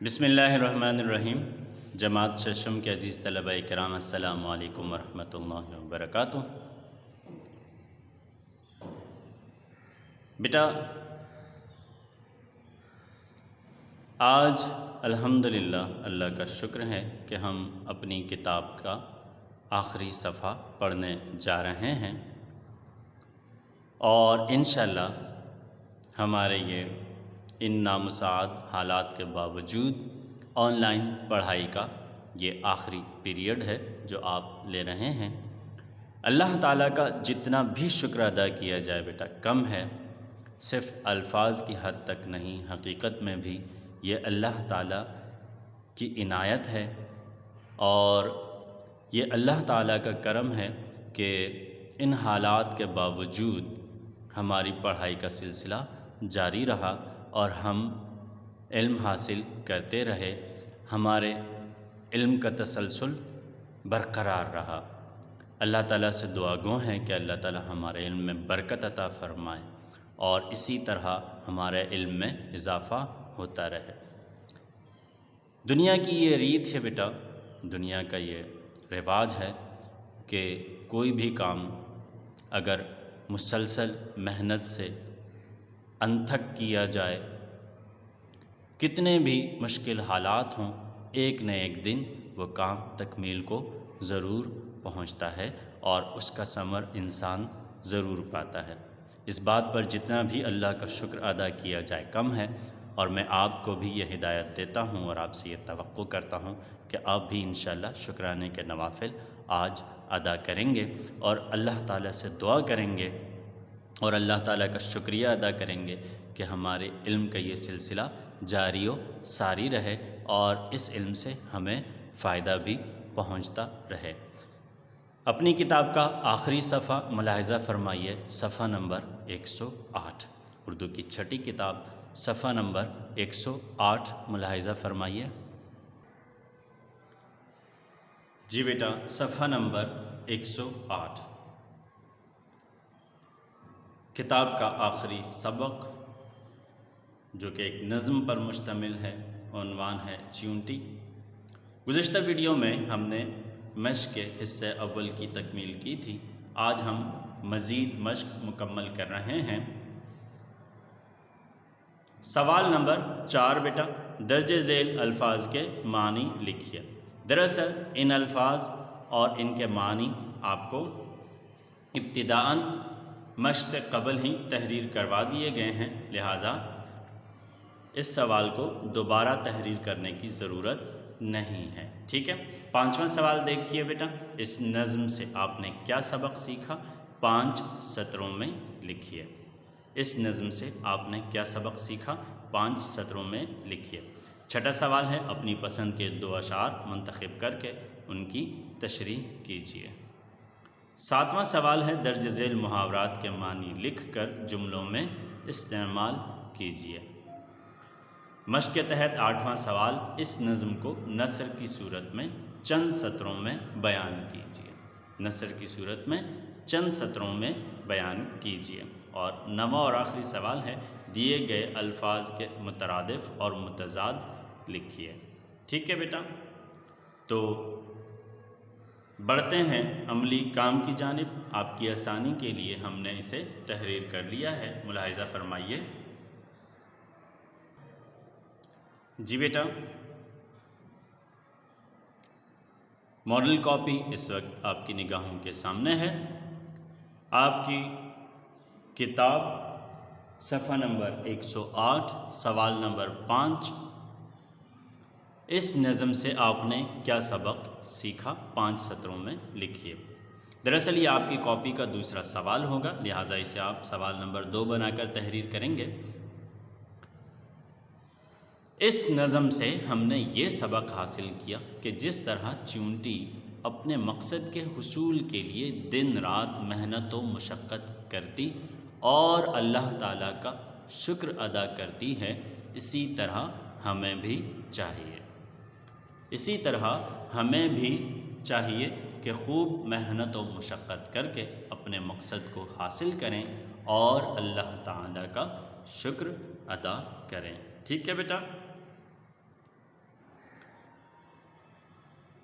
بسم اللہ الرحمن الرحیم۔ جماعت ششم کے عزیز طلبہ کرام، السلام علیکم ورحمۃ اللہ وبرکاتہ۔ بیٹا، آج الحمدللہ اللہ کا شکر ہے کہ ہم اپنی کتاب کا آخری صفحہ پڑھنے جا رہے ہیں، اور انشاءاللہ ہمارے ان نامساعد حالات کے باوجود آن لائن پڑھائی کا یہ آخری پیریڈ ہے جو آپ لے رہے ہیں۔ اللہ تعالیٰ کا جتنا بھی شکر ادا کیا جائے بیٹا کم ہے، صرف الفاظ کی حد تک نہیں، حقیقت میں بھی یہ اللہ تعالیٰ کی عنایت ہے، اور یہ اللہ تعالیٰ کا کرم ہے کہ ان حالات کے باوجود ہماری پڑھائی کا سلسلہ جاری رہا اور ہم علم حاصل کرتے رہے، ہمارے علم کا تسلسل برقرار رہا۔ اللہ تعالیٰ سے دعا گو ہیں کہ اللہ تعالیٰ ہمارے علم میں برکت عطا فرمائے اور اسی طرح ہمارے علم میں اضافہ ہوتا رہے۔ دنیا کی یہ ریت ہے بیٹا، دنیا کا یہ رواج ہے کہ کوئی بھی کام اگر مسلسل محنت سے انتھک کیا جائے، کتنے بھی مشکل حالات ہوں، ایک نہ ایک دن وہ کام تکمیل کو ضرور پہنچتا ہے اور اس کا ثمر انسان ضرور پاتا ہے۔ اس بات پر جتنا بھی اللہ کا شکر ادا کیا جائے کم ہے، اور میں آپ کو بھی یہ ہدایت دیتا ہوں اور آپ سے یہ توقع کرتا ہوں کہ آپ بھی انشاءاللہ شکرانے کے نوافل آج ادا کریں گے اور اللہ تعالیٰ سے دعا کریں گے اور اللہ تعالیٰ کا شکریہ ادا کریں گے کہ ہمارے علم کا یہ سلسلہ جاری و ساری رہے اور اس علم سے ہمیں فائدہ بھی پہنچتا رہے۔ اپنی کتاب کا آخری صفحہ ملاحظہ فرمائیے، صفحہ نمبر 108، اردو کی چھٹی کتاب صفحہ نمبر 108 ملاحظہ فرمائیے۔ جی بیٹا، صفحہ نمبر 108، کتاب کا آخری سبق جو کہ ایک نظم پر مشتمل ہے، عنوان ہے چیونٹی۔ گزشتہ ویڈیو میں ہم نے مشق کے حصے اول کی تکمیل کی تھی، آج ہم مزید مشق مکمل کر رہے ہیں۔ سوال نمبر 4 بیٹا، درج ذیل الفاظ کے معنی لکھیے۔ دراصل ان الفاظ اور ان کے معنی آپ کو ابتداءً مشق سے قبل ہی تحریر کروا دیے گئے ہیں، لہٰذا اس سوال کو دوبارہ تحریر کرنے کی ضرورت نہیں ہے، ٹھیک ہے۔ 5واں سوال دیکھیے بیٹا، اس نظم سے آپ نے کیا سبق سیکھا؟ 5 سطروں میں لکھیے۔ اس نظم سے آپ نے کیا سبق سیکھا؟ 5 سطروں میں لکھیے۔ 6واں سوال ہے، اپنی پسند کے 2 اشعار منتخب کر کے ان کی تشریح کیجیے۔ 7واں سوال ہے، درج ذیل محاورات کے معنی لکھ کر جملوں میں استعمال کیجیے۔ مشق کے تحت 8واں سوال، اس نظم کو نثر کی صورت میں چند سطروں میں بیان کیجیے۔ نثر کی صورت میں چند سطروں میں بیان کیجیے۔ اور 9واں اور آخری سوال ہے، دیے گئے الفاظ کے مترادف اور متضاد لکھیے۔ ٹھیک ہے بیٹا، تو بڑھتے ہیں عملی کام کی جانب۔ آپ کی آسانی کے لیے ہم نے اسے تحریر کر لیا ہے، ملاحظہ فرمائیے۔ جی بیٹا، ماڈل کاپی اس وقت آپ کی نگاہوں کے سامنے ہے۔ آپ کی کتاب صفحہ نمبر 108، سوال نمبر 5، اس نظم سے آپ نے کیا سبق سیکھا؟ 5 سطروں میں لکھیے۔ دراصل یہ آپ کی کاپی کا دوسرا سوال ہوگا، لہٰذا اسے آپ سوال نمبر 2 بنا کر تحریر کریں گے۔ اس نظم سے ہم نے یہ سبق حاصل کیا کہ جس طرح چیونٹی اپنے مقصد کے حصول کے لیے دن رات محنت و مشقت کرتی اور اللہ تعالیٰ کا شکر ادا کرتی ہے، اسی طرح ہمیں بھی چاہیے کہ خوب محنت و مشقت کر کے اپنے مقصد کو حاصل کریں اور اللہ تعالیٰ کا شکر ادا کریں۔ ٹھیک ہے بیٹا؟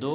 2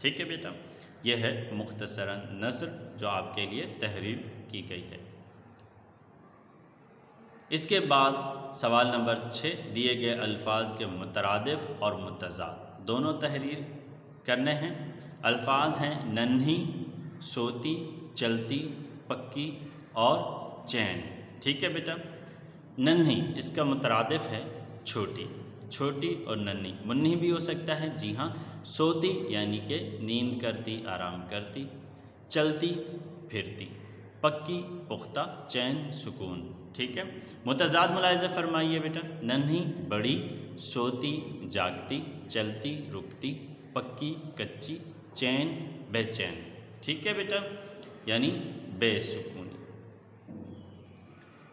ٹھیک ہے بیٹا، یہ ہے مختصراً نثر جو آپ کے لیے تحریر کی گئی ہے۔ اس کے بعد سوال نمبر 6، دیے گئے الفاظ کے مترادف اور متضاد دونوں تحریر کرنے ہیں۔ الفاظ ہیں ننھی، سوتی، چلتی، پکی اور چین۔ ٹھیک ہے بیٹا، ننھی اس کا مترادف ہے چھوٹی، چھوٹی اور ننھی، منھی بھی ہو سکتا ہے، جی ہاں۔ سوتی یعنی کہ نیند کرتی، آرام کرتی، چلتی پھرتی، پکی پختہ، چین سکون۔ ٹھیک ہے، متضاد ملاحظہ فرمائیے بیٹا، ننھی بڑی، سوتی جاگتی، چلتی رکتی، پکی کچی، چین بے چین۔ ٹھیک ہے بیٹا، یعنی بے سکونی۔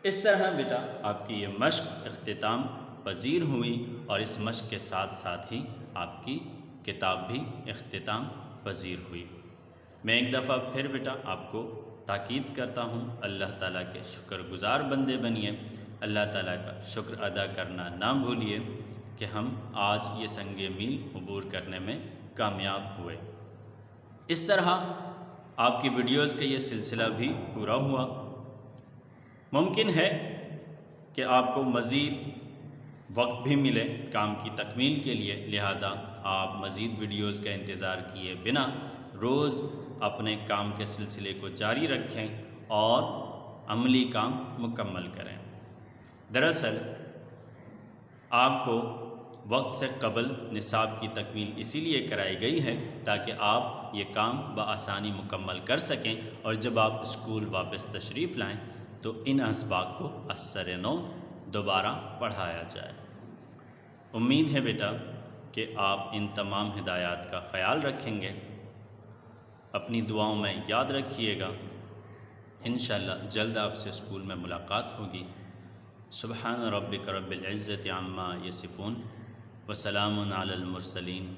اس طرح بیٹا آپ کی یہ مشق اختتام پذیر ہوئی، اور اس مشق کے ساتھ ساتھ ہی آپ کی کتاب بھی اختتام پذیر ہوئی۔ میں ایک دفعہ پھر بیٹا آپ کو تاکید کرتا ہوں، اللہ تعالیٰ کے شکر گزار بندے بنیے، اللہ تعالیٰ کا شکر ادا کرنا نہ بھولیے کہ ہم آج یہ سنگ میل عبور کرنے میں کامیاب ہوئے۔ اس طرح آپ کی ویڈیوز کا یہ سلسلہ بھی پورا ہوا۔ ممکن ہے کہ آپ کو مزید وقت بھی ملے کام کی تکمیل کے لیے، لہٰذا آپ مزید ویڈیوز کا انتظار کیے بنا روز اپنے کام کے سلسلے کو جاری رکھیں اور عملی کام مکمل کریں۔ دراصل آپ کو وقت سے قبل نصاب کی تکمیل اسی لیے کرائی گئی ہے تاکہ آپ یہ کام بآسانی مکمل کر سکیں، اور جب آپ اسکول واپس تشریف لائیں تو ان اسباق کو ازسر نو دوبارہ پڑھایا جائے۔ امید ہے بیٹا کہ آپ ان تمام ہدایات کا خیال رکھیں گے، اپنی دعاؤں میں یاد رکھیے گا۔ انشاءاللہ جلد آپ سے اسکول میں ملاقات ہوگی۔ سبحان ربک رب العزت عما یصفون وسلام علی المرسلین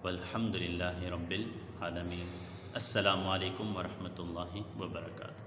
والحمد للہ رب العالمین۔ السلام علیکم ورحمۃ اللہ وبرکاتہ۔